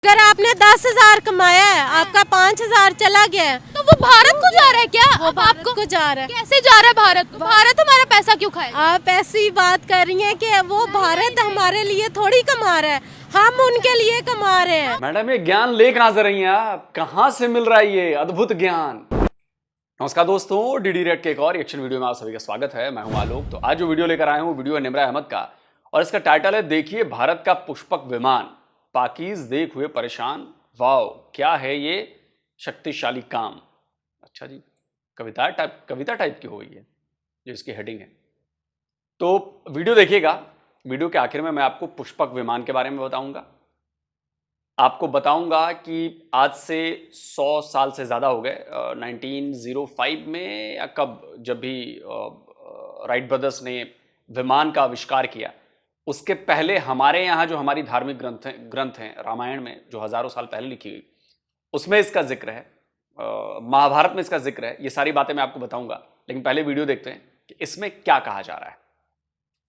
अगर आपने 10,000 कमाया है, आपका 5,000 चला गया है, तो वो भारत को जा रहा है क्या? वो अब भारत आपको को जा रहा है। कैसे जा रहा है भारत को? भारत हमारा पैसा क्यों खाएगा? आप ऐसी बात कर रही हैं कि वो भारत हमारे लिए थोड़ी कमा रहा है, हम उनके लिए कमा रहे हैं। मैडम ये ज्ञान लेकर नजर रही हैं आप, कहां से मिल रहा है ये अद्भुत ज्ञान। नमस्कार दोस्तों, डीडी रेड के एक और रिएक्शन वीडियो में आप सभी का स्वागत है। मैं हूं आलोक। तो आज जो वीडियो लेकर आया हूं, वीडियो है निम्रा अहमद का और इसका टाइटल है देखिए भारत का पुष्पक विमान, पाकीज़ देख हुए परेशान, वाओ क्या है ये शक्तिशाली काम। अच्छा जी, कविता टाइप की हो गई है जो इसकी हेडिंग है। तो वीडियो देखिएगा। वीडियो के आखिर में मैं आपको पुष्पक विमान के बारे में बताऊंगा। आपको बताऊंगा कि आज से 100 साल से ज़्यादा हो गए, 1905 में या कब, जब भी राइट ब्रदर्स ने विमान का आविष्कार किया, उसके पहले हमारे यहाँ जो हमारी धार्मिक ग्रंथ हैं रामायण में, जो हज़ारों साल पहले लिखी गई, उसमें इसका जिक्र है, महाभारत में इसका जिक्र है। ये सारी बातें मैं आपको बताऊंगा, लेकिन पहले वीडियो देखते हैं कि इसमें क्या कहा जा रहा है।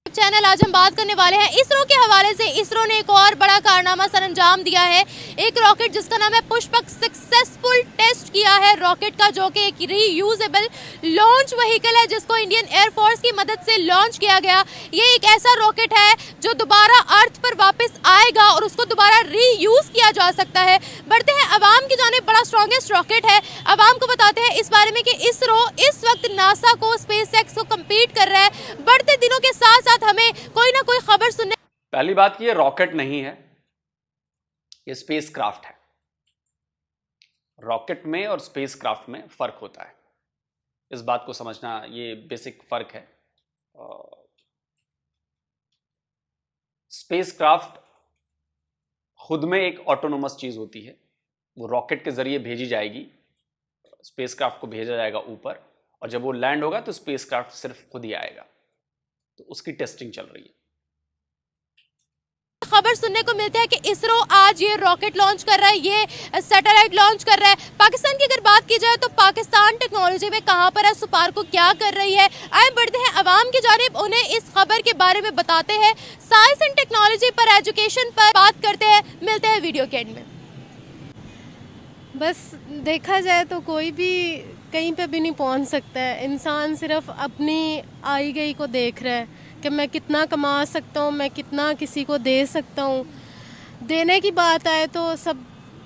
चैनल आज हम बात करने वाले हैं इसरो के हवाले से। इसरो ने एक और बड़ा कारनामा सर अंजाम दिया है। एक रॉकेट जिसका नाम है पुष्पक सक्सेसफुल टेस्ट किया है रॉकेट का, जो कि एक रीयूजेबल लॉन्च व्हीकल है जिसको इंडियन एयरफोर्स की मदद से लॉन्च किया गया। ये एक ऐसा रॉकेट है जो दोबारा अर्थ पर वापस आएगा और उसको दोबारा रीयूज किया जा सकता है। बढ़ते हैं अवाम की जानिब। बड़ा स्ट्रॉन्गेस्ट रॉकेट है। अवाम को बताते हैं इस बारे में कि इसरो इस वक्त नासा को, स्पेसएक्स को कम्पीट कर रहा है। बढ़ते दिनों के साथ साथ हमें कोई ना कोई खबर सुनने। पहली बात ये रॉकेट नहीं है, ये स्पेस क्राफ्ट है। रॉकेट में और स्पेस क्राफ्ट में फर्क होता है, इस बात को समझना, ये बेसिक फर्क है। स्पेस क्राफ्ट खुद में एक ऑटोनोमस चीज होती है। वो रॉकेट के जरिए भेजी जाएगी, स्पेस क्राफ्ट को भेजा जाएगा ऊपर, और जब वो लैंड होगा तो स्पेस क्राफ्ट सिर्फ खुद ही आएगा। तो उसकी टेस्टिंग चल रही है। खबर सुनने को मिलता है कि इसरो आज ये रॉकेट लॉन्च कर रहा है, ये सैटेलाइट लॉन्च कर रहा है। पाकिस्तान की अगर बात की जाए तो पाकिस्तान टेक्नोलॉजी में कहां पर है, सुपार्को क्या कर रही है। आए बढ़ते हैं अवाम की जानिब, उन्हें इस खबर के बारे में बताते हैं। साइंस एंड टेक्नोलॉजी पर, एजुकेशन पर बात करते हैं। मिलते हैं वीडियो के एंड में। बस देखा जाए तो कोई भी कहीं पे भी नहीं पहुंच सकता है। इंसान सिर्फ अपनी आई गई को देख रहा है कि मैं कितना कमा सकता हूँ, मैं कितना किसी को दे सकता हूँ। देने की बात आए तो सब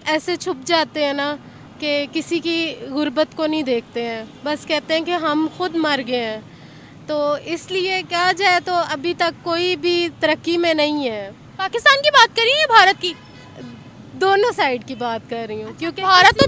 ऐसे छुप जाते हैं ना कि किसी की गुर्बत को नहीं देखते हैं, बस कहते हैं कि हम खुद मर गए हैं। तो इसलिए कहा जाए तो अभी तक कोई भी तरक्की में नहीं है। पाकिस्तान की बात करिए या भारत की? दोनों साइड की बात कर रही हूँ, क्योंकि भारत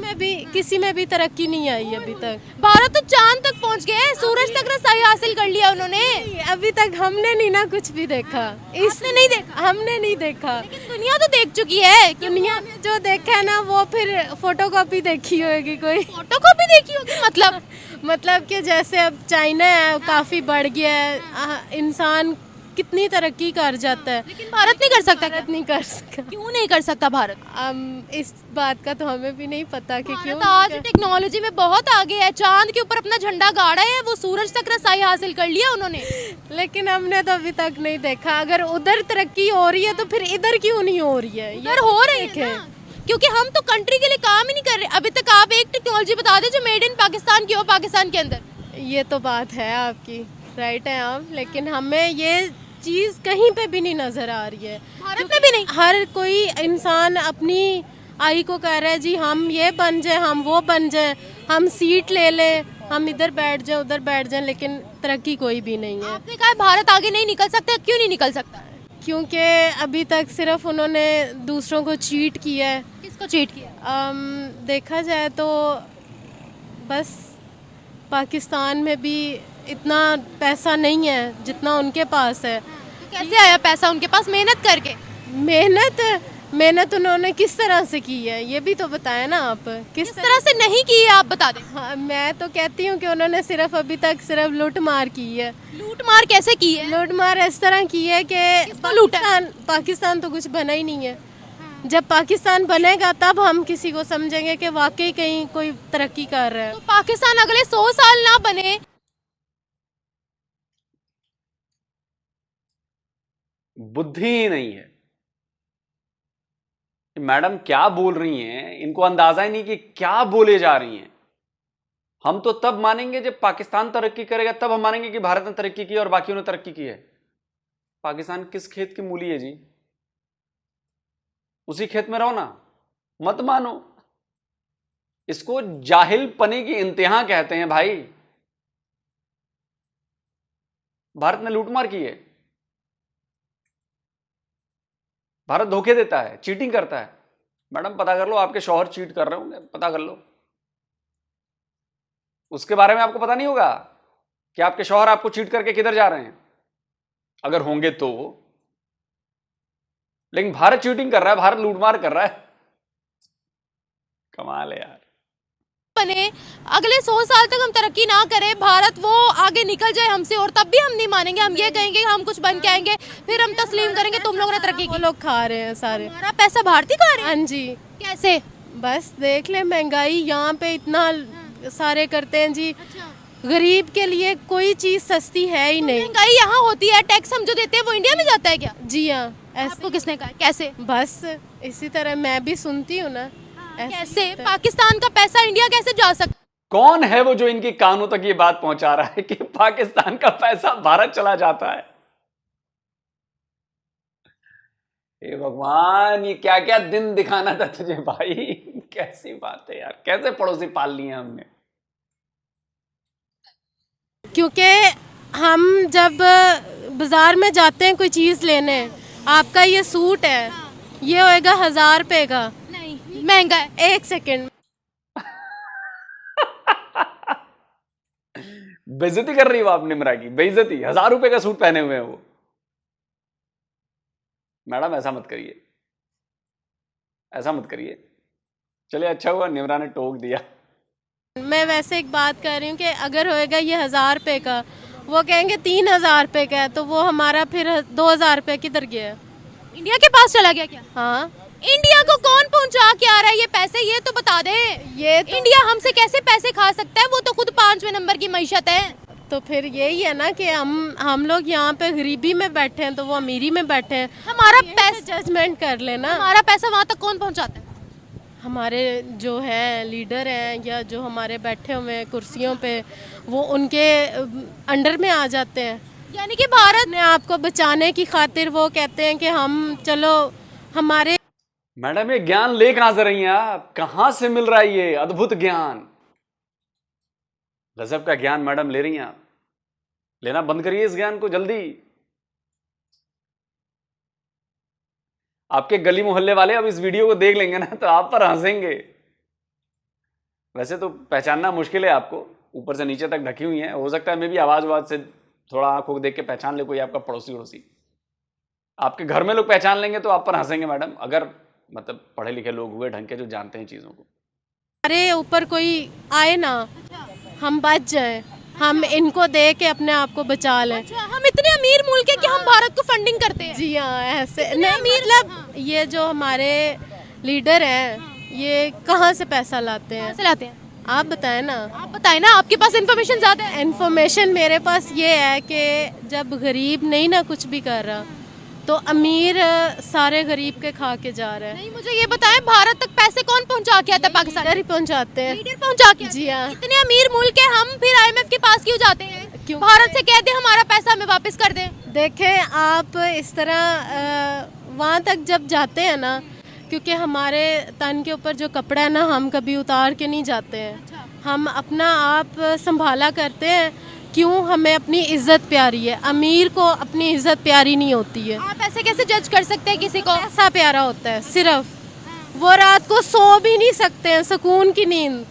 किसी में भी तरक्की नहीं आई अभी तक। भारत तो चांद तक पहुंच गए, सूरज तक रसाई हासिल कर लिया उन्होंने। अभी तक हमने नहीं ना कुछ भी देखा। इसने नहीं देखा? हमने नहीं देखा। लेकिन दुनिया तो देख चुकी है। दुनिया ने जो देखा है ना, वो फिर फोटोकॉपी देखी होगी कोई। फोटोकॉपी देखी होगी मतलब? मतलब कि जैसे अब चाइना है, काफ़ी बढ़ गया है, इंसान कितनी तरक्की कर जाता है, लेकिन भारत नहीं कर सकता। भारत नहीं कर सकता। क्यों नहीं कर सकता भारत? इस बात का तो हमें भी नहीं पता कि क्यों। भारत आज टेक्नोलॉजी में बहुत आगे है। चांद के ऊपर अपना झंडा गाड़ा है, वो सूरज तक रसाई हासिल कर लिया उन्होंने। लेकिन हमने तो अभी तक नहीं देखा। अगर उधर तरक्की हो रही है तो फिर इधर क्यों नहीं हो रही है? इधर हो रही है ना, क्योंकि हम तो कंट्री के लिए काम ही नहीं कर रहे अभी तक। आप एक टेक्नोलॉजी बता दें जो मेड इन पाकिस्तान की हो, पाकिस्तान के अंदर। ये तो बात है आपकी, राइट है आप, लेकिन हमें ये चीज़ कहीं पे भी नहीं नज़र आ रही है। भारत में भी नहीं। हर कोई इंसान अपनी आई को कह रहा है जी हम ये बन जाए, हम वो बन जाए, हम सीट ले लें, हम इधर बैठ जाए, उधर बैठ जाए, लेकिन तरक्की कोई भी नहीं है। आपने कहा भारत आगे नहीं निकल सकता, क्यों नहीं निकल सकता? क्योंकि अभी तक सिर्फ उन्होंने दूसरों को चीट किया है। किसको चीट किया? देखा जाए तो बस पाकिस्तान में भी इतना पैसा नहीं है जितना उनके पास है। तो कैसे आया पैसा उनके पास? मेहनत करके। मेहनत उन्होंने किस तरह से की है ये भी तो बताया ना आप। किस तरह से नहीं की है आप बता दें। हाँ, मैं तो कहती हूँ कि उन्होंने सिर्फ अभी तक सिर्फ लूट मार की है। लूट मार कैसे की है? लूट मार इस तरह की है कि पाकिस्तान तो कुछ बना ही नहीं है। जब पाकिस्तान बनेगा तब हम किसी को समझेंगे कि वाकई कहीं कोई तरक्की कर रहा है। तो पाकिस्तान अगले 100 साल ना बने, बुद्धि ही नहीं है। मैडम क्या बोल रही हैं, इनको अंदाजा ही नहीं कि क्या बोले जा रही हैं। हम तो तब मानेंगे जब पाकिस्तान तरक्की करेगा, तब हम मानेंगे कि भारत ने तरक्की की और बाकियों ने तरक्की की है। पाकिस्तान किस खेत की मूली है जी? उसी खेत में रहो ना, मत मानो। इसको जाहिल पने की इंतहा कहते हैं भाई। भारत ने लूटमार की है, भारत धोखे देता है, चीटिंग करता है। मैडम पता कर लो, आपके शौहर चीट कर रहे होंगे, पता कर लो। उसके बारे में आपको पता नहीं होगा कि आपके शौहर आपको चीट करके किधर जा रहे हैं, अगर होंगे तो। लेकिन भारत चीटिंग कर रहा है, भारत लूटमार कर रहा है। कमाल है यार। बने अगले 100 साल तक हम तरक्की ना करें, भारत वो आगे निकल जाए हमसे, और तब भी हम नहीं मानेंगे। हम ये कहेंगे हम कुछ बन के आएंगे, फिर हम तस्लीम करेंगे तुम लोगों ने तरक्की की। वो लोग खा रहे हैं सारे। हमारा पैसा भारतीय खा रहे हैं। हाँ जी, कैसे? बस देख ले, महंगाई यहाँ पे इतना सारे करते हैं जी। गरीब के लिए कोई चीज सस्ती है ही नहीं। महंगाई यहाँ होती है, टैक्स हम जो देते हैं वो इंडिया में जाता है क्या? जी हाँ, आपको किसने कहा? कैसे? बस इसी तरह मैं भी सुनती हूँ ना। कैसे पाकिस्तान का पैसा इंडिया कैसे जा सकता? कौन है वो जो इनके कानों तक ये बात पहुंचा रहा है कि पाकिस्तान का पैसा भारत चला जाता है? हे भगवान, ये क्या क्या दिन दिखाना था तुझे भाई। कैसी बात है यार, कैसे पड़ोसी पाल लिए हमने। क्योंकि हम जब बाजार में जाते हैं कोई चीज लेने, आपका ये सूट है, ये होएगा 1000 रुपए का। नहीं, महंगा है। एक सेकंड, बेइज्जती कर रही हो आप निम्रा की, बेइज्जती। 1000 रुपए का सूट पहने हुए हैं वो। मैडम ऐसा मत करिए, ऐसा मत करिए। चलिए अच्छा हुआ निम्रा ने टोक दिया। मैं वैसे एक बात कर रही हूँ कि अगर होएगा ये 1000 रुपए का, वो कहेंगे 3000 रुपए का है, तो वो हमारा फिर 2000 रुपए किधर गया? इंडिया के पास चला गया क्या? हाँ, इंडिया को कौन पहुंचा के आ रहा है ये पैसे? ये तो बता दे। ये तो, इंडिया हमसे कैसे पैसे खा सकता है? वो तो खुद 5वें नंबर की मईशत है। तो फिर यही है ना कि हम लोग यहाँ पे गरीबी में बैठे हैं, तो वो अमीरी में बैठे हैं। हमारा पैसा जजमेंट कर लेना। हमारा पैसा वहां तक कौन पहुंचाता है? हमारे जो हैं लीडर हैं, या जो हमारे बैठे हुए हैं कुर्सियों पे, वो उनके अंडर में आ जाते हैं। यानी कि भारत अपने आप को बचाने की खातिर वो कहते हैं कि हम चलो हमारे। मैडम ये ज्ञान ले कहां से रही हैं आप? कहां से मिल रहा है ये अद्भुत ज्ञान? गजब का ज्ञान मैडम ले रही हैं आप। लेना बंद करिए इस ज्ञान को जल्दी। आपके गली मोहल्ले वाले अब इस वीडियो को देख लेंगे ना, तो आप पर हंसेंगे। वैसे तो पहचानना मुश्किल है आपको, ऊपर से नीचे तक ढकी हुई है। हो सकता है मैं भी आवाज से थोड़ा आंखों को देख के पहचान ले कोई आपका पड़ोसी वड़ोसी। आपके घर में लोग पहचान लेंगे तो आप पर हंसेंगे मैडम, अगर मतलब पढ़े लिखे लोग हुए ढंग के, जो जानते हैं चीजों को। हमारे ऊपर कोई आए ना, हम बच जाए, हम इनको दे के अपने आप को बचा लें। हम इतने अमीर मुल्क है कि हम भारत को फंडिंग करते हैं। जी हाँ, ऐसे नहीं, मतलब ये जो हमारे लीडर हैं, ये कहाँ से पैसा लाते हैं? कैसे लाते हैं? आप बताएं ना। आप बताएं ना, आपके पास इन्फॉर्मेशन ज्यादा है। इन्फॉर्मेशन मेरे पास ये है कि जब गरीब नहीं ना कुछ भी कर रहा, तो अमीर सारे गरीब के खा के जा रहा है। नहीं, मुझे ये बताएं, भारत तक पैसे कौन पहुंचा के आता है? पाकिस्तान लीडर ही पहुंचाते हैं। लीडर पहुंचा के? जी हाँ। इतने अमीर मुल्क है हम, फिर IMF के पास क्यों जाते हैं? क्यों? भारत से कह दे हमारा पैसा हमें वापस कर दे। देखें आप, इस तरह वहाँ तक जब जाते हैं ना, क्योंकि हमारे तन के ऊपर जो कपड़ा है ना, हम कभी उतार के नहीं जाते हैं। हम अपना आप संभाला करते हैं। क्यों? हमें अपनी इज्जत प्यारी है। अमीर को अपनी इज्जत प्यारी नहीं होती है। आप ऐसे कैसे जज कर सकते हैं किसी को? पैसा प्यारा होता है सिर्फ। वो रात को सो भी नहीं सकते हैं सुकून की नींद।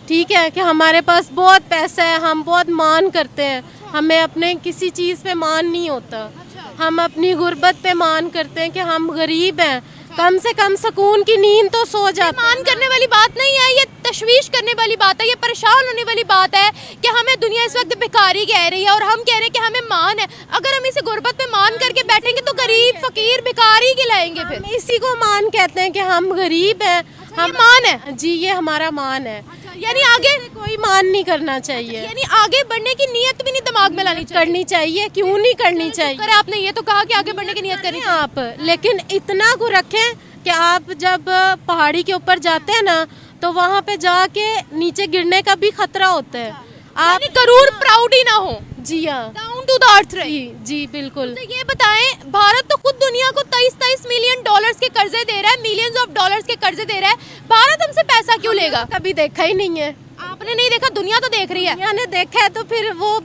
ठीक है कि हमारे पास बहुत पैसा है, हम बहुत मान करते हैं, हमें अपने किसी चीज़ पे मान नहीं होता। हम अपनी गुर्बत पे मान करते हैं कि हम गरीब हैं, कम से कम सुकून की नींद तो सो जाते। मान करने वाली बात नहीं है, ये तशवीश करने वाली बात है, ये परेशान होने वाली बात है कि हमें दुनिया इस वक्त भिखारी कह रही है और हम कह रहे हैं कि हमें मान है। अगर हम इसे गुर्बत पे मान करके बैठेंगे तो गरीब फकीर भिखारी कहलाएंगे। फिर हम इसी को मान कहते हैं कि हम गरीब हैं। हम मान है जी, ये हमारा मान है। यानी आगे कोई मान नहीं करना चाहिए, यानी आगे बढ़ने की नीयत भी नहीं दिमाग में लानी चाहिए। करनी चाहिए। क्यों नहीं करनी चाहिए? अरे आपने ये तो कहा कि आगे बढ़ने की नीयत करनी चाहिए। आप लेकिन इतना को रखें कि आप जब पहाड़ी के ऊपर जाते हैं ना तो वहाँ पे जाके नीचे गिरने का भी खतरा होता है। आप यानी करूर प्राउड ही ना हो, जी हाँ, डाउन टू द अर्थ रहे। जी बिल्कुल। तो ये बताएं, भारत तो खुद दुनिया को 23 मिलियन डॉलर्स के कर्जे दे रहा है, मिलियंस ऑफ डॉलर्स के कर्जे दे रहा है। भारत हमसे पैसा क्यों लेगा? कभी देखा ही नहीं है। आपने नहीं देखा, दुनिया तो देख रही है। दुनिया ने देखा है तो फिर वो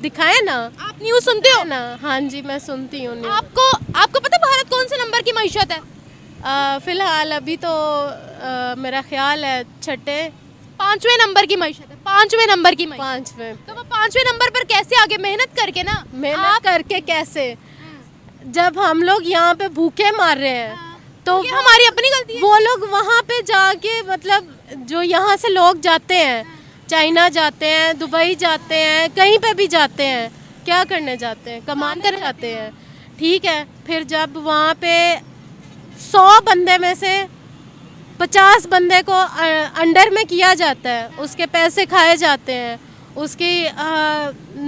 दिखाए ना। आप न्यूज सुनते हो ना? हाँ जी, मैं सुनती हूँ न्यूज़। आपको पता भारत कौन से नंबर की मईशत है? फिलहाल अभी तो मेरा ख्याल है छठे 5वें नंबर की मईशत है, 5वें नंबर की मईशत। 5वें। तो वो 5वें नंबर पर कैसे आगे? मेहनत करके ना। मेहनत करके कैसे? जब हम लोग यहाँ पे भूखे मार रहे हैं तो ये हमारी अपनी गलती है। वो लोग वहाँ पे जाके, मतलब जो यहाँ से लोग जाते हैं, चाइना जाते हैं, दुबई जाते हैं, कहीं पे भी जाते हैं, क्या करने जाते हैं? कमाने जाते हैं, ठीक है। फिर जब वहाँ पे 100 बंदे में से 50 बंदे को अंडर में किया जाता है, उसके पैसे खाए जाते हैं, उसकी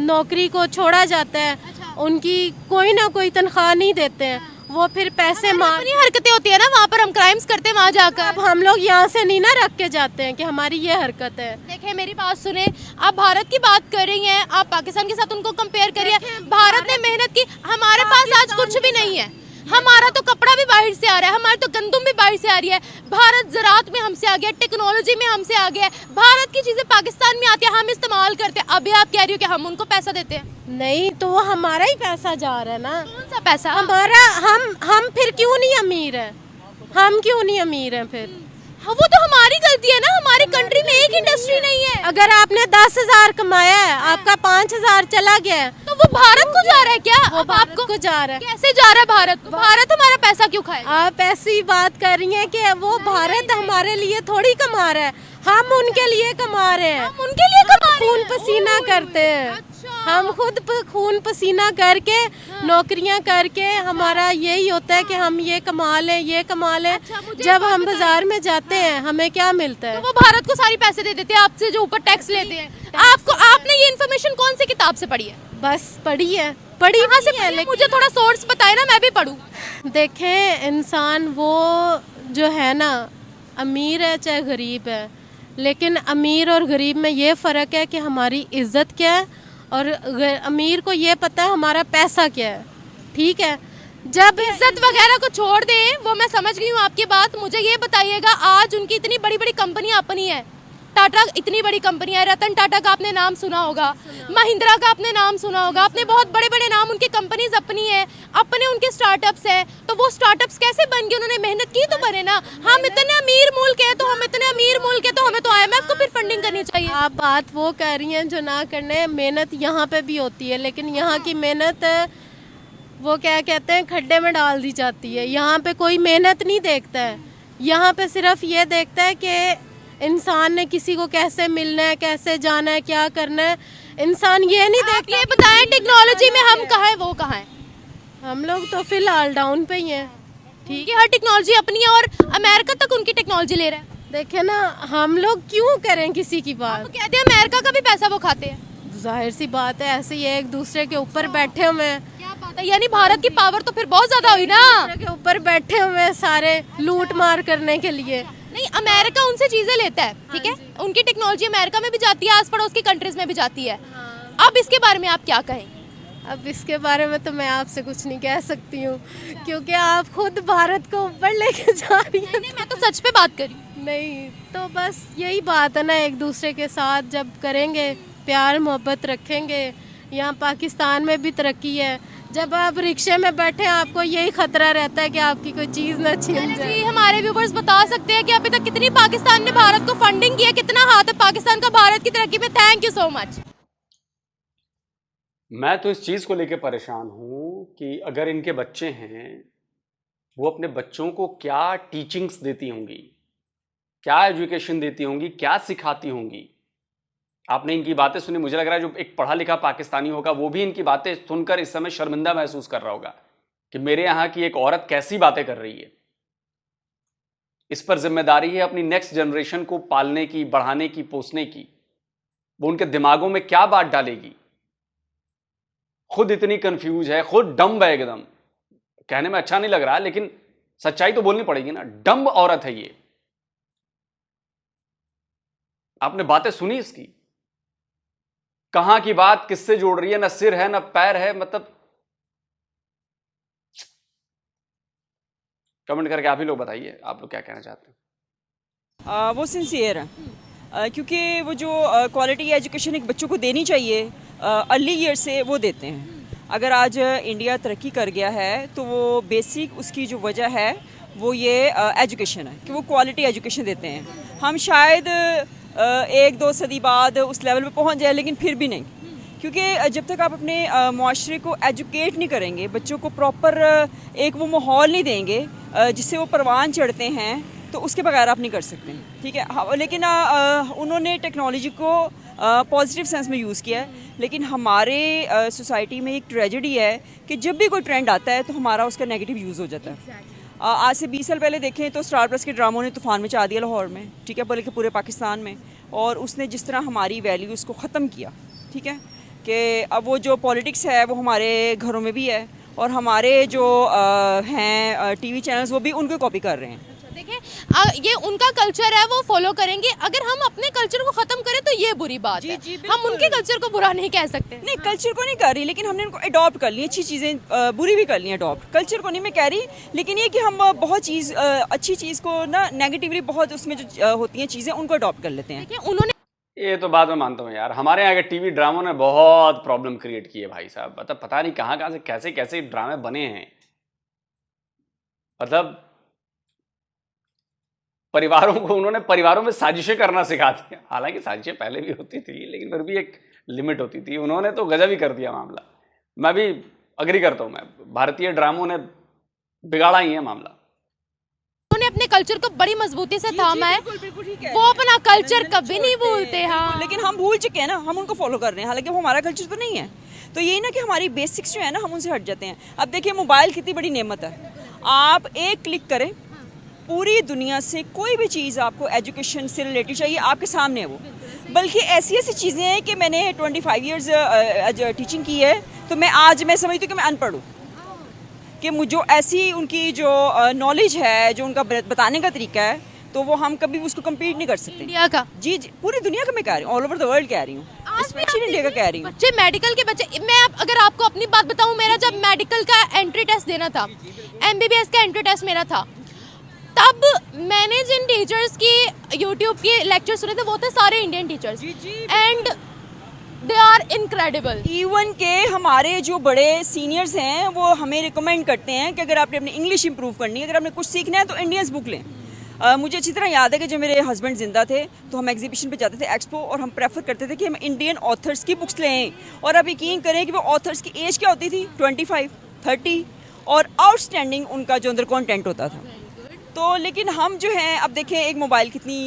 नौकरी को छोड़ा जाता है, उनकी कोई ना कोई तनख्वाह नहीं देते हैं, वो फिर पैसे मार। अपनी हरकतें होती है ना, वहाँ पर हम क्राइम्स करते हैं वहाँ जाकर। अब हम लोग यहाँ से नहीं ना रख के जाते हैं कि हमारी ये हरकत है। देखें, मेरी बात सुने, आप भारत की बात कर रही हैं, आप पाकिस्तान के साथ उनको कंपेयर करिए। भारत ने मेहनत की, हमारे पास आज कुछ भी नहीं है। हमारा तो कपड़ा भी बाहर से आ रहा है, हमारी तो गंदुम भी बाहर से आ रही है। भारत ज़राअत में हमसे आ गया, टेक्नोलॉजी में हमसे आ गया है। भारत की चीज़ें पाकिस्तान में आती है, हम इस्तेमाल करते हैं। अभी आप कह रही हो कि हम उनको पैसा देते हैं। नहीं तो वो हमारा ही पैसा जा रहा है ना। कौन सा पैसा? हमारा। हम फिर क्यों नहीं अमीर है? हम क्यों नहीं अमीर हैं फिर? हाँ, वो तो हमारी गलती है ना, हमारी कंट्री में एक इंडस्ट्री नहीं है। अगर आपने 10,000 कमाया है, आपका 5,000 चला गया है, तो वो भारत को जा रहा है क्या? वो अब भारत आपको को जा रहा है। कैसे जा रहा है भारत? भारत हमारा पैसा क्यों खाए? आप ऐसी बात कर रही हैं कि वो भारत हमारे लिए थोड़ी कमा रहा है, हम उनके लिए कमा रहे हैं। हम उनके लिए कमा रहे खून हैं। पसीना करते हैं। अच्छा। हम खुद खून पसीना करके नौकरियां करके, हमारा यही होता है कि हम ये कमा लें, ये कमा लें। अच्छा, मुझे जब बात हम बताइए। बाजार में जाते हैं हमें क्या मिलता तो है? वो भारत को सारी पैसे दे देते हैं आपसे, जो ऊपर टैक्स लेते हैं। आपने ये इन्फॉर्मेशन कौन सी किताब से पढ़ी है? बस पढ़ी है, पढ़ी कहाँ से नहीं है, पढ़ी है? लेकिन मुझे थोड़ा सोर्स बताए ना, मैं भी पढ़ूं। देखें, इंसान वो जो है ना, अमीर है चाहे गरीब है, लेकिन अमीर और गरीब में ये फ़र्क है कि हमारी इज़्ज़त क्या है, और अमीर को ये पता है हमारा पैसा क्या है, ठीक है। जब इज्जत वगैरह को छोड़ दें, वो मैं समझ गई हूँ आपकी बात। मुझे ये बताइएगा, आज उनकी इतनी बड़ी बड़ी कंपनियां अपनी है, टाटा इतनी बड़ी कंपनी है, रतन टाटा का आपने नाम सुना होगा, महिंद्रा का आपने नाम सुना होगा, अपने बहुत बड़े बड़े नाम, उनकी कंपनीज अपनी है, अपने उनके स्टार्टअप्स हैं। तो वो स्टार्टअप्स कैसे बन गए? उन्होंने मेहनत की तो बने ना। हम इतने अमीर मुल्क है, तो हम इतने अमीर मुल्क है, तो हमें तो IMF को फिर फंडिंग करनी चाहिए। आप बात वो कह रही हैं जो ना करने। मेहनत यहाँ पे भी होती है, लेकिन यहाँ की मेहनत वो क्या कहते हैं, खड्डे में डाल दी जाती है। यहाँ पे कोई मेहनत नहीं देखता है, यहाँ पे सिर्फ ये देखता है कि इंसान ने किसी को कैसे मिलना है, कैसे जाना है, क्या करना है। इंसान ये नहीं देखता। ये बताएं, टेक्नोलॉजी में हम कहाँ हैं, वो कहाँ हैं? हम लोग तो फिलहाल डाउन पे ही हैं, ठीक है, हर टेक्नोलॉजी अपनी है, और अमेरिका तक उनकी टेक्नोलॉजी ले रहा है। देखे ना, हम लोग क्यों करें किसी की बात? वो कहते हैं अमेरिका का भी पैसा वो खाते हैं। जाहिर सी बात है, ऐसे ही एक दूसरे के ऊपर बैठे हुए हैं। क्या बात है, यानी भारत की पावर तो फिर बहुत ज्यादा हुई ना। दूसरे के ऊपर बैठे हुए हैं सारे लूट मार करने के लिए। नहीं, अमेरिका उनसे चीजें लेता है, ठीक है, उनकी टेक्नोलॉजी अमेरिका में भी जाती है, आस पड़ोस की कंट्रीज में भी जाती है। अब इसके बारे में आप क्या कहेंगे? अब इसके बारे में तो मैं आपसे कुछ नहीं कह सकती हूँ, क्योंकि आप खुद भारत को ऊपर लेके जा रही हैं। नहीं, मैं तो सच पे बात करी। नहीं तो बस यही बात है ना, एक दूसरे के साथ जब करेंगे, प्यार मोहब्बत रखेंगे। यहाँ पाकिस्तान में भी तरक्की है। जब आप रिक्शे में बैठे आपको यही खतरा रहता है कि आपकी कोई चीज़ ना छीन जाए। जी, हमारे व्यूवर्स बता सकते हैं कि अभी तक कितनी पाकिस्तान ने भारत को फंडिंग की है, कितना हाथ है पाकिस्तान का भारत की तरक्की में। Thank you so much. मैं तो इस चीज़ को लेकर परेशान हूँ कि अगर इनके बच्चे हैं, वो अपने बच्चों को क्या टीचिंग्स देती होंगी, क्या एजुकेशन देती होंगी, क्या सिखाती होंगी। आपने इनकी बातें सुनी, मुझे लग रहा है जो एक पढ़ा लिखा पाकिस्तानी होगा वो भी इनकी बातें सुनकर इस समय शर्मिंदा महसूस कर रहा होगा कि मेरे यहाँ की एक औरत कैसी बातें कर रही है। इस पर जिम्मेदारी है अपनी नेक्स्ट जनरेशन को पालने की, बढ़ाने की, पोसने की। वो उनके दिमागों में क्या बात डालेगी। खुद इतनी कंफ्यूज है, खुद डम्ब है एकदम। कहने में अच्छा नहीं लग रहा, लेकिन सच्चाई तो बोलनी पड़ेगी ना, डम्ब औरत है ये। आपने बातें सुनी इसकी, कहां की बात किससे जोड़ रही है, ना सिर है ना पैर है, मतलब कमेंट करके आप ही लोग बताइए, आप लोग क्या कहना चाहते हैं। वो सिंसियर है, क्योंकि वो जो क्वालिटी एजुकेशन एक बच्चों को देनी चाहिए अर्ली ईयर से वो देते हैं। अगर आज इंडिया तरक्की कर गया है तो वो बेसिक उसकी जो वजह है वो ये एजुकेशन है कि वो क्वालिटी एजुकेशन देते हैं। हम शायद 1-2 सदी बाद उस लेवल पे पहुंच जाए, लेकिन फिर भी नहीं, क्योंकि जब तक आप अपने माशरे को एजुकेट नहीं करेंगे, बच्चों को प्रॉपर एक वो माहौल नहीं देंगे जिससे वो परवान चढ़ते हैं, तो उसके बगैर आप नहीं कर सकते, ठीक है। हाँ, लेकिन उन्होंने टेक्नोलॉजी को पॉजिटिव सेंस में यूज़ किया है, लेकिन हमारे सोसाइटी में एक ट्रेजेडी है कि जब भी कोई ट्रेंड आता है तो हमारा उसका नेगेटिव यूज़ हो जाता है। आज से 20 साल पहले देखें तो स्टार प्लस के ड्रामों ने तूफान मचा दिया लाहौर में, ठीक है, बल्कि पूरे पाकिस्तान में, और उसने जिस तरह हमारी वैल्यूज़ को ख़त्म किया, ठीक है, कि अब वो जो पॉलिटिक्स है वो हमारे घरों में भी है, और हमारे जो हैं टीवी चैनल्स वो भी उनको कॉपी कर रहे हैं। देखिए ये उनका कल्चर है, वो फॉलो करेंगे। अगर हम अपने कल्चर को खत्म करें तो ये बुरी बात है। हम उनके कल्चर को बुरा नहीं कह सकते। नहीं, कल्चर को नहीं कर रही, लेकिन हमने उनको अडॉप्ट कर ली, अच्छी चीज़ें बुरी भी कर ली अडॉप्ट। कल्चर को नहीं मैं कह रही, लेकिन ये कि हम बहुत चीज़ अच्छी चीज़ को ना नेगेटिवली बहुत उसमें जो होती हैं चीज़ें उनको अडॉप्ट कर लेते हैं। देखिए उन्होंने ये तो बात मैं मानता हूँ यार, हमारे यहाँ के टीवी ड्रामों ने बहुत प्रॉब्लम क्रिएट की है भाई साहब। मतलब पता नहीं कहाँ कहाँ से कैसे कैसे ड्रामे बने हैं। मतलब परिवारों में साजिशें करना सिखा दी। हालांकि साजिशें पहले भी होती थी, लेकिन फिर भी एक लिमिट होती थी। उन्होंने तो गजब ही कर दिया मामला। मैं भी अग्री करता हूँ, मैं भारतीय ड्रामों ने बिगाड़ा ही है मामला। उन्होंने अपने कल्चर को बड़ी मजबूती से थामा है, वो अपना कल्चर कभी नहीं भूलते। हाँ, लेकिन हम भूल चुके हैं ना, हम उनको फॉलो कर रहे हैं, हालांकि वो हमारा कल्चर तो नहीं है। तो यही ना कि हमारी बेसिक्स जो है ना, हम उनसे हट जाते हैं। अब देखिए मोबाइल कितनी बड़ी नेमत है, आप एक क्लिक करें, पूरी दुनिया से कोई भी चीज़ आपको एजुकेशन से रिलेटेड चाहिए आपके सामने है वो। बल्कि ऐसी ऐसी चीज़ें हैं कि मैंने 25 ईयर्स टीचिंग की है, तो मैं समझती हूँ कि मैं अनपढ़ हूँ, कि मुझे ऐसी उनकी जो नॉलेज है, जो उनका बताने का तरीका है, तो वो हम कभी उसको कम्पीट नहीं कर सकते। इंडिया का, जी पूरी दुनिया का मैं कह रही हूँ, ऑल ओवर द वर्ल्ड कह रही हूँ, स्पेशली इंडिया का कह रही हूँ। बच्चे मेडिकल के बच्चे, मैं अगर आपको अपनी बात बताऊं, मेरा जब मेडिकल का एंट्री टेस्ट देना था, MBBS का एंट्री टेस्ट मेरा था, तब मैंने जिन टीचर्स की यूट्यूब के लेक्चर सुने थे वो थे सारे Indian teachers, and they are incredible. Even के हमारे जो बड़े सीनियर्स हैं वो हमें रिकमेंड करते हैं कि अगर आपने अपनी इंग्लिश इंप्रूव करनी है, अगर आपने कुछ सीखना है तो इंडियंस बुक लें। मुझे अच्छी तरह याद है कि जब मेरे हस्बैंड ज़िंदा थे तो हम एग्जीबिशन पे जाते थे, एक्सपो, और हम प्रेफर करते थे कि हम इंडियन ऑथर्स की बुक्स लें। और आप यकीन करें कि वो ऑथर्स की एज क्या होती थी, 25, 30, और आउटस्टैंडिंग उनका जो अंदर कंटेंट होता था। तो लेकिन हम जो हैं, अब देखें एक मोबाइल कितनी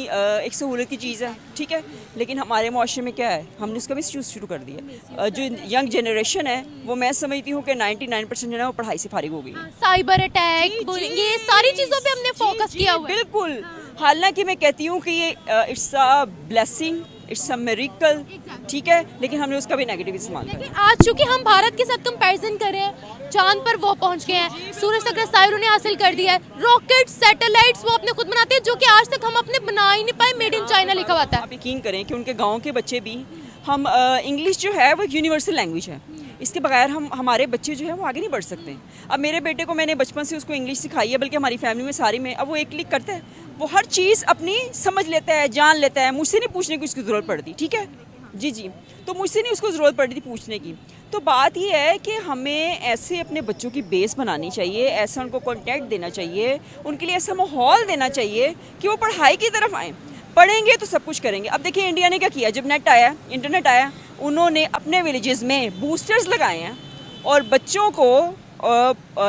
एक सहूलत की चीज़ है, ठीक है, लेकिन हमारे माशरे में क्या है, हमने उसका मिसयूज़ शुरू कर दिया। जो यंग जनरेशन है वो मैं समझती हूँ कि 99% जो है वो पढ़ाई से फारिग हो गई है। साइबर अटैक, बुलिंग, ये सारी चीज़ों पे हमने फोकस किया हुआ है। बिल्कुल, हालांकि मैं कहती हूँ कि ये it's a blessing, it's a miracle, ठीक है, लेकिन हमने उसका भी नेगेटिव इस्तेमाल किया। आज चूंकि हम भारत के साथ कंपैरिजन कर रहे हैं, चांद पर वो पहुंच गए हैं, सूरज तक रसाई उन्होंने हासिल कर दिया है, रॉकेट, सैटेलाइट्स वो अपने खुद बनाते हैं, जो कि आज तक हम अपने बना ही नहीं पाए। मेड इन चाइना लिखा हुआ था। आप यकीन करें कि उनके गाँव के बच्चे भी, हम इंग्लिश जो है वो एक यूनिवर्सल लैंग्वेज है, इसके बगैर हमारे बच्चे जो है वो आगे नहीं बढ़ सकते। अब मेरे बेटे को मैंने बचपन से उसको इंग्लिश सिखाई है, बल्कि हमारी फैमिली में सारी में, अब वो एक क्लिक करता है, वो हर चीज़ अपनी समझ लेता है, जान लेता है, मुझसे नहीं पूछने की उसकी ज़रूरत पड़ती, ठीक है जी, तो मुझसे नहीं उसको ज़रूरत पड़ती पूछने की। तो बात ये है कि हमें ऐसे अपने बच्चों की बेस बनानी चाहिए, ऐसा उनको कॉन्टेक्ट देना चाहिए, उनके लिए ऐसा माहौल देना चाहिए कि वो पढ़ाई की तरफ आएँ। पढ़ेंगे तो सब कुछ करेंगे। अब देखिए इंडिया ने क्या किया, जब नेट आया, इंटरनेट आया, उन्होंने अपने विलेजेस में बूस्टर्स लगाए हैं और बच्चों को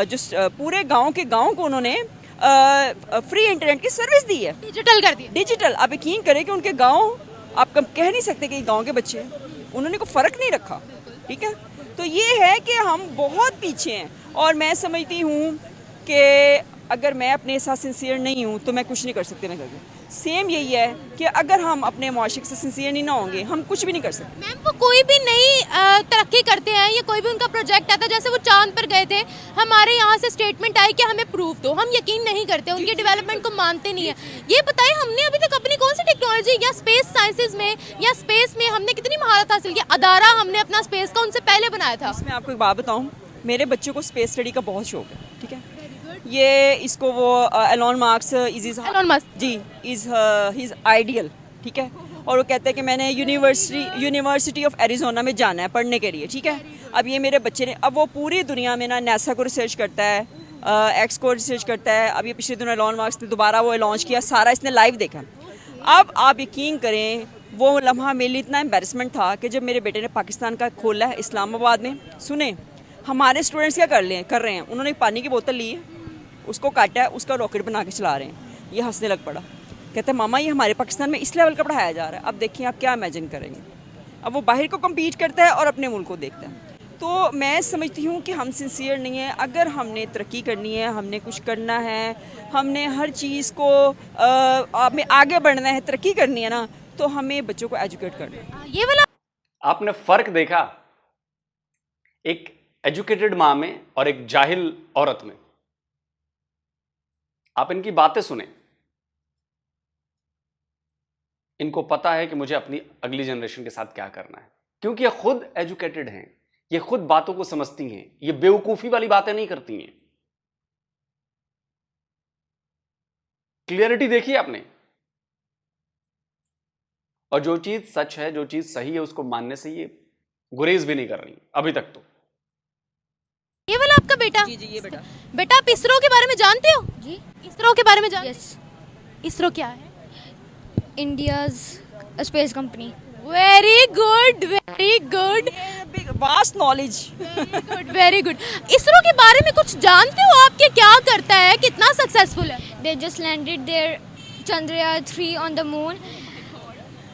जो पूरे गांव को उन्होंने फ्री इंटरनेट की सर्विस दी है, डिजिटल कर दिया। डिजिटल। आप यकीन करें कि उनके गांव, आप कह नहीं सकते कि गांव के बच्चे, उन्होंने कोई फ़र्क नहीं रखा, ठीक है। तो ये है कि हम बहुत पीछे हैं, और मैं समझती हूँ कि अगर मैं अपने साथ सिंसियर नहीं हूँ तो मैं कुछ नहीं कर सकती मैं करके। सेम यही है कि अगर हम अपने मुआशरे से सिंसियर नहीं ना होंगे, हम कुछ भी नहीं कर सकते। मैम वो कोई भी नई तरक्की करते हैं या कोई भी उनका प्रोजेक्ट आता है, जैसे वो चांद पर गए थे, हमारे यहाँ से स्टेटमेंट आई कि हमें प्रूफ दो, हम यकीन नहीं करते, उनके डेवलपमेंट को मानते नहीं है। ये बताइए हमने अभी तक अपनी कौन सी टेक्नोलॉजी या स्पेस साइंसेज में या स्पेस में हमने कितनी महारत हासिल की? अदारा हमने अपना स्पेस का उनसे पहले बनाया था। मैं आपको एक बात बताऊं, मेरे बच्चों को स्पेस स्टडी का बहुत शौक है, ठीक है। ये इसको वो Elon Marks Elon Musk ji is ideal, ठीक है। और वो कहते हैं कि मैंने यूनिवर्सिटी ऑफ एरिजोना में जाना है पढ़ने के लिए, ठीक है। अब ये मेरे बच्चे ने, अब वो पूरी दुनिया में ना नासा को रिसर्च करता है, एक्स को रिसर्च करता है। अब ये पिछले दिनों एलोन मार्क्स ने दोबारा वो लॉन्च किया, सारा इसने लाइव देखा। अब आप यकीन करें, वो लम्हा मेरे लिए इतना एम्बेरसमेंट था कि जब मेरे बेटे ने पाकिस्तान का खोला है इस्लामाबाद में, सुने हमारे स्टूडेंट्स क्या कर रहे हैं, उन्होंने एक पानी की बोतल ली है, उसको काटा है, उसका रॉकेट बना के चला रहे हैं। ये हंसने लग पड़ा, कहते हैं मामा ये हमारे पाकिस्तान में इस लेवल का पढ़ाया जा रहा है। अब देखिए आप क्या इमेजिन करेंगे। अब वो बाहर को कम्पीट करता है और अपने मुल्क को देखता है। तो मैं समझती हूँ कि हम सिंसियर नहीं हैं। अगर हमने तरक्की करनी है, हमने कुछ करना है, हमने हर चीज़ को में आगे बढ़ना है, तरक्की करनी है ना, तो हमें बच्चों को एजुकेट करना है। ये वाला आपने फर्क देखा एक एजुकेटेड माँ में और एक जाहिल औरत में? आप इनकी बातें सुने, इनको पता है कि मुझे अपनी अगली जनरेशन के साथ क्या करना है, क्योंकि ये खुद एजुकेटेड हैं, ये खुद बातों को समझती हैं, ये बेवकूफी वाली बातें नहीं करती हैं। क्लियरिटी देखिए आपने। और जो चीज सच है, जो चीज सही है, उसको मानने से ये गुरेज भी नहीं कर रही अभी तक। तो ये वाला आपका बेटा? जी ये बेटा आप इसरो के बारे में जानते हो? जी इसरो के बारे में जानते? यस, इसरो क्या है? India's space company. Very good, very good, vast knowledge. Very good. ISRO के बारे में कुछ जानते हो आप कि क्या करता है, कितना सक्सेसफुल है? They just landed their Chandrayaan-3 on the moon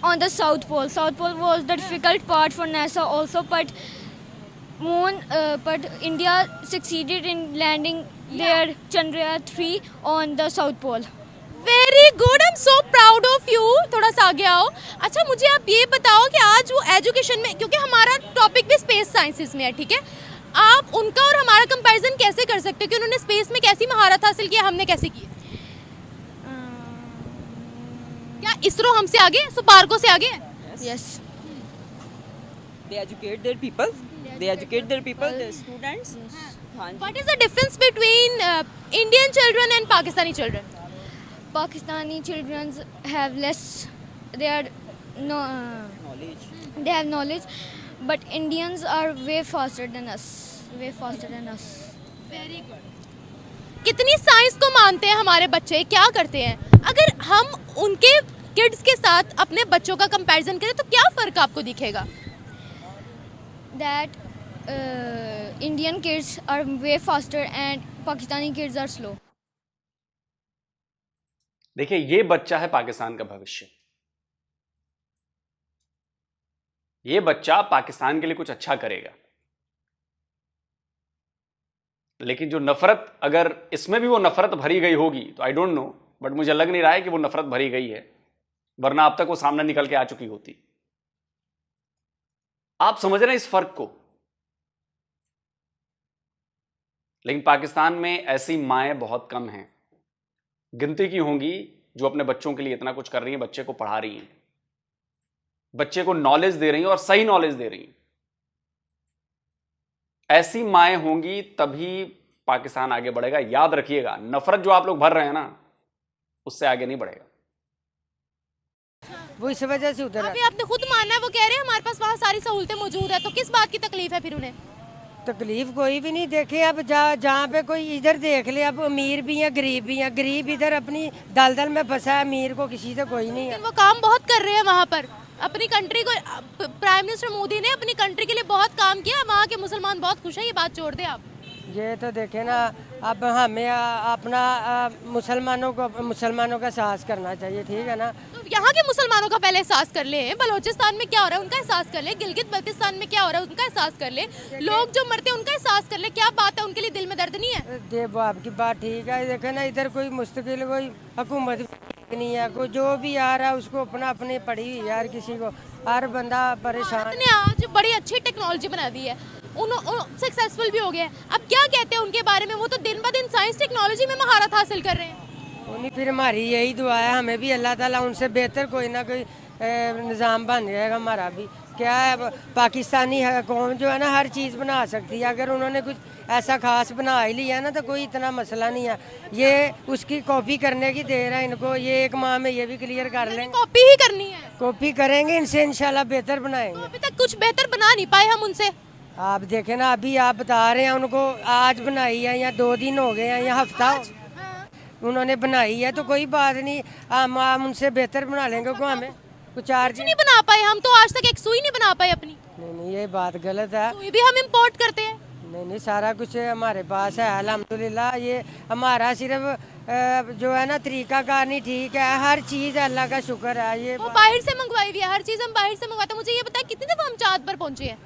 on the South Pole. South Pole was the difficult part for NASA also, but India succeeded in landing their Chandrayaan-3 on the South Pole. Very good, I am so proud of you. थोड़ा सा आगे आओ। अच्छा मुझे आप ये बताओ कि आज वो एजुकेशन में, क्योंकि हमारा टॉपिक भी स्पेस साइंसेस में है, ठीक है, आप उनका और हमारा कंपैरिजन कैसे कर सकते हो कि उन्होंने स्पेस में कैसी महारत हासिल की, हमने कैसे की? क्या इसरो हमसे आगे, सुपार्को से आगे है? Yes. They educate their people. They educate their people, their students. हाँ जी। What is the difference between Indian children and Pakistani children? Pakistani children have less. They are no. Knowledge. They have knowledge, but Indians are way faster than us. Way faster than us. Very good. कितनी science को मानते हैं हमारे बच्चे, क्या करते हैं? अगर हम उनके किड्स के साथ अपने बच्चों का कंपैरिजन करें तो क्या फ़र्क आपको दिखेगा? That Indian kids are way faster and Pakistani kids are slow. देखिए, ये बच्चा है पाकिस्तान का भविष्य। ये बच्चा पाकिस्तान के लिए कुछ अच्छा करेगा। लेकिन जो नफरत, अगर इसमें भी वो नफरत भरी गई होगी तो आई डोंट नो, बट मुझे लग नहीं रहा है कि वो नफरत भरी गई है, वरना अब तक वो सामने निकल के आ चुकी होती। आप समझ रहे हैं इस फर्क को? लेकिन पाकिस्तान में ऐसी माएं बहुत कम हैं, गिनती की होंगी, जो अपने बच्चों के लिए इतना कुछ कर रही हैं, बच्चे को पढ़ा रही हैं, बच्चे को नॉलेज दे रही हैं और सही नॉलेज दे रही हैं। ऐसी माएं होंगी तभी पाकिस्तान आगे बढ़ेगा। याद रखिएगा, नफरत जो आप लोग भर रहे हैं ना, उससे आगे नहीं बढ़ेगा। वो इस वजह से उधर अभी आपने खुद माना है, वो कह रहे हैं हमारे पास वहाँ सारी सहूलतें मौजूद है, तो किस बात की तकलीफ है फिर उन्हें? तकलीफ कोई भी नहीं। देखे अब जहाँ पे कोई इधर देख ले, अब अमीर भी हैं गरीब भी हैं। गरीब इधर अपनी दलदल में फंसा है, अमीर को किसी से कोई नहीं है। लेकिन वो काम बहुत कर रहे हैं वहाँ पर, अपनी कंट्री को। प्राइम मिनिस्टर मोदी ने अपनी कंट्री के लिए बहुत काम किया, वहाँ के मुसलमान बहुत खुश हैं। ये बात छोड़ दें आप। ये तो देखे ना, अब हमें अपना मुसलमानों का एहसास करना चाहिए, ठीक है ना। तो यहाँ के मुसलमानों का पहले एहसास कर ले, बलोचिस्तान में क्या हो रहा है उनका एहसास कर ले, गिलगित बल्तिस्तान में क्या हो रहा है उनका एहसास कर ले, लोग जो मरते हैं उनका एहसास कर ले। क्या बात है, उनके लिए दिल में दर्द नहीं है? वो आपकी बात ठीक है। देखे ना, इधर कोई मुस्तकिल कोई हुकूमत नहीं है, कोई जो भी आ रहा है उसको अपना अपनी पड़ी हुई है, यार किसी को हर बंदा परेशान भारत ने आज बड़ी अच्छी टेक्नोलॉजी बना दी है, सक्सेसफुल भी हो गया है। अब क्या कहते हैं उनके बारे में? वो तो दिन ब दिन साइंस टेक्नोलॉजी में महारत हासिल कर रहे हैं। उन्हीं फिर हमारी यही दुआ है, हमें भी अल्लाह ताला उनसे बेहतर कोई ना कोई निज़ाम बन जाएगा हमारा भी। क्या है, पाकिस्तानी कौम जो है ना हर चीज़ बना सकती है, अगर उन्होंने कुछ ऐसा खास बना ही लिया ना तो कोई इतना मसला नहीं है। ये उसकी कॉपी करने की देर है इनको, ये 1 माह में ये भी क्लियर कर लेंगे। कॉपी ही करनी है, कॉपी करेंगे, इनसे इंशाल्लाह बेहतर बनाएंगे। अभी तक कुछ बेहतर बना नहीं पाए हम उनसे। आप देखें ना, अभी आप बता रहे हैं उनको आज बनाई है या 2 दिन हो गए हैं या हफ्ता उन्होंने बनाई है, तो कोई बात नहीं, हम उनसे बेहतर बना लेंगे। को हमें कुछ चार्ज नहीं बना पाए हम तो, आज तक एक सुई नहीं बना पाए अपनी। नहीं, ये बात गलत है। सुई भी हम इंपोर्ट करते हैं। नहीं, सारा कुछ हमारे पास है अल्हम्दुलिल्लाह। ये हमारा सिर्फ जो है ना तरीकाकार नहीं ठीक है, हर चीज़ अल्लाह का शुक्र है। ये वो बाहर से मंगवाई हुई है, हर चीज हम बाहर से मंगवाते हैं। मुझे ये बताया कितनी दफा हम चांद पर पहुंचे हैं?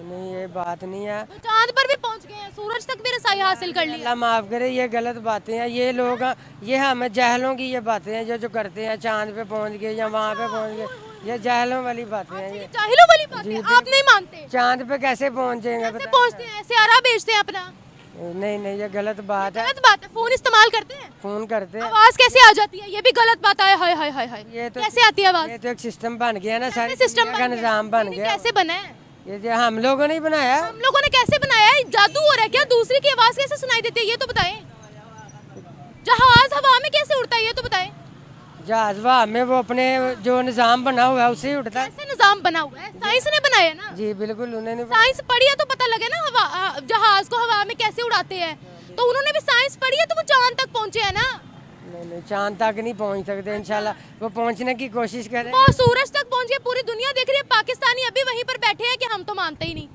नहीं, ये बात नहीं है। चांद पर भी पहुंच गए हैं, सूरज तक भी रसाई हासिल कर ली। अल्लाह माफ़ करे, ये गलत बातें हैं। ये लोग ये हमें जहलों की ये बातें हैं जो करते हैं, चांद पे पहुंच गए या वहाँ पे पहुंच गए, ये जहलों वाली बातें हैं। ये जाहिलों वाली बात है, आप नहीं मानते? चांद पे कैसे पहुंचेंगे? कैसे पहुंचते हैं? सियारा बेचते हैं अपना। नहीं, ये गलत बात है। गलत बात है। फोन इस्तेमाल करते हैं, फोन करते हैं, आवाज कैसे आ जाती है? ये भी गलत बात है। हाय हाय हाय हाय, ये तो कैसे आती है आवाज? ये तो एक सिस्टम बन गया ना, सारी सिस्टम दुनिया का निज़ाम बन गया। कैसे बना है? ये जो हम लोगों ने ही बनाया। हम लोगों ने कैसे बनाया है? जादू हो रहा है क्या? दूसरी की आवाज कैसे सुनाई देती है ये तो बताएं। जहाज हवा में कैसे उड़ता है ये तो बताएं। जहाज हवा में वो अपने जो निज़ाम बना हुआ है उससे ही उड़ता है। कैसे निजाम बना हुआ है? साइंस ने बनाया है ना। जी बिल्कुल, उन्होंने साइंस पढ़ी है तो पता लगे ना हवा जहाज को हवा में कैसे उड़ाते हैं। तो उन्होंने भी साइंस पढ़ी है तो वो चांद तक पहुंचे है ना। नहीं, चांद तक नहीं पहुंच सकते, इंशाल्लाह वो पहुंचने की कोशिश करें। वो सूरज तक पहुंच गए, पूरी दुनिया देख रही है, पाकिस्तानी अभी वहीं पर बैठे हैं कि हम तो मानते ही नहीं।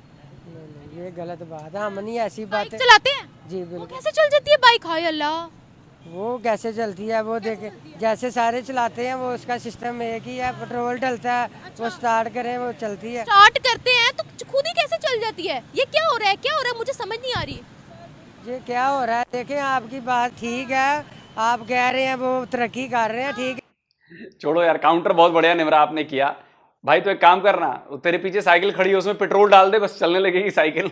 ये गलत बात है, हम नहीं ऐसी बाइक बातें चलाते हैं, जी वो बिल्कुल। कैसे चल जाती है बाइक? हाय अल्लाह, वो कैसे चलती है वो देखे, जैसे सारे चलाते हैं वो उसका सिस्टम एक ही है, पेट्रोल डलता है, वो स्टार्ट करें वो चलती है। स्टार्ट करते हैं तो खुद ही कैसे चल जाती है? ये क्या हो रहा है? क्या हो रहा है? मुझे समझ नहीं आ रही है। ये क्या हो रहा है? देखें, आपकी बात ठीक है, आप कह रहे हैं वो तरक्की कर रहे हैं, ठीक है। छोड़ो यार, काउंटर बहुत बढ़िया निमरा आपने किया भाई। तो एक काम करना, तेरे पीछे साइकिल खड़ी है उसमें पेट्रोल डाल दे, बस चलने लगेगी साइकिल।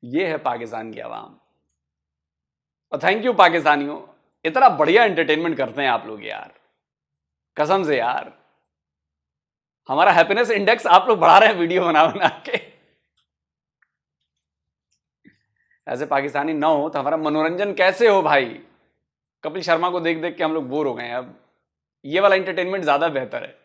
ये है पाकिस्तान की आवाम। और थैंक यू पाकिस्तानियों, इतना बढ़िया एंटरटेनमेंट करते हैं आप लोग यार, कसम से यार। हमारा हैप्पीनेस इंडेक्स आप लोग बढ़ा रहे हैं वीडियो बना बना के। ऐसे पाकिस्तानी ना हो तो हमारा मनोरंजन कैसे हो भाई? कपिल शर्मा को देख देख के हम लोग बोर हो गए हैं। अब ये वाला एंटरटेनमेंट ज्यादा बेहतर है,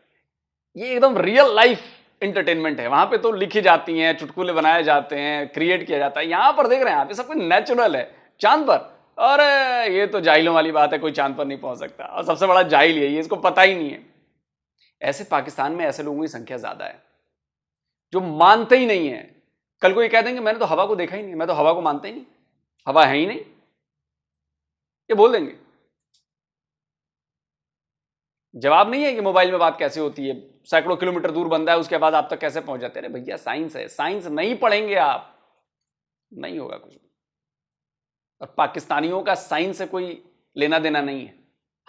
ये एकदम रियल लाइफ एंटरटेनमेंट है। वहां पे तो लिखी जाती हैं, चुटकुले बनाए जाते हैं, क्रिएट किया जाता है। यहां पर देख रहे हैं आप, ये सब कुछ नेचुरल है। चांद पर, अरे ये तो जाहिलों वाली बात है, कोई चांद पर नहीं पहुंच सकता। और सबसे बड़ा जाहिल यही है, इसको पता ही नहीं है। ऐसे पाकिस्तान में ऐसे लोगों की संख्या ज्यादा है जो मानते ही नहीं है। कल को ये कह देंगे मैंने तो हवा को देखा ही नहीं, मैं तो हवा को मानता ही नहीं, हवा है ही नहीं, ये बोल देंगे। जवाब नहीं है कि मोबाइल में बात कैसे होती है, सैकड़ों किलोमीटर दूर बंदा है उसके बाद आप तक कैसे पहुंच जाते हैं। अरे भैया साइंस है, साइंस नहीं पढ़ेंगे आप, नहीं होगा कुछ भी। और पाकिस्तानियों का साइंस से कोई लेना देना नहीं है।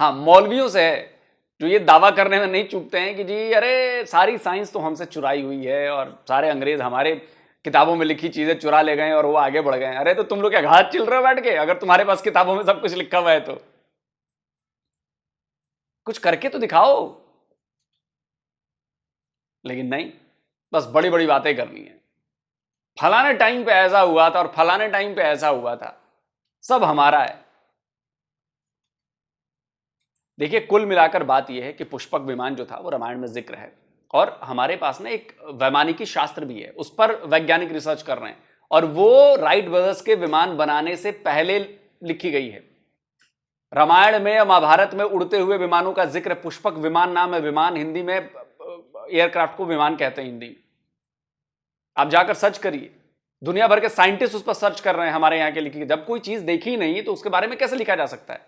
हाँ, मौलवियों से है जो ये दावा करने में नहीं चूकते हैं कि जी अरे सारी साइंस तो हमसे चुराई हुई है और सारे अंग्रेज हमारे किताबों में लिखी चीजें चुरा ले गए और वो आगे बढ़ गए। अरे तो तुम लोग क्या घात चिल रहे हो बैठ के? अगर तुम्हारे पास किताबों में सब कुछ लिखा हुआ है तो कुछ करके तो दिखाओ। लेकिन नहीं, बस बड़ी बड़ी बातें करनी है। फलाने टाइम पे ऐसा हुआ था और फलाने टाइम पे ऐसा हुआ था, सब हमारा है। देखिए, कुल मिलाकर बात यह है कि पुष्पक विमान जो था वो रामायण में जिक्र है और हमारे पास ना एक वैमानिकी शास्त्र भी है, उस पर वैज्ञानिक रिसर्च कर रहे हैं और वो राइट ब्रदर्स के विमान बनाने से पहले लिखी गई है। रामायण में या महाभारत में उड़ते हुए विमानों का जिक्र, पुष्पक विमान नाम है विमान, हिंदी में एयरक्राफ्ट को विमान कहते हैं हिंदी में। आप जाकर सर्च करिए, दुनिया भर के साइंटिस्ट उस पर सर्च कर रहे हैं हमारे यहाँ के लिखी। जब कोई चीज देखी नहीं तो उसके बारे में कैसे लिखा जा सकता है?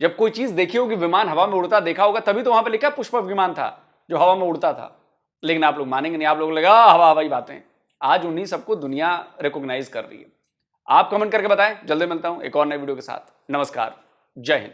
जब कोई चीज देखी होगी, विमान हवा में उड़ता देखा होगा, तभी तो वहां पर लिखा पुष्पक विमान था जो हवा में उड़ता था। लेकिन आप लोग मानेंगे नहीं, आप लोग लगा हवा हवाई बातें। आज उन्हीं सबको दुनिया रिकॉग्नाइज कर रही है। आप कमेंट करके बताएं। जल्दी मिलता हूं एक और नए वीडियो के साथ। नमस्कार, जय हिंद।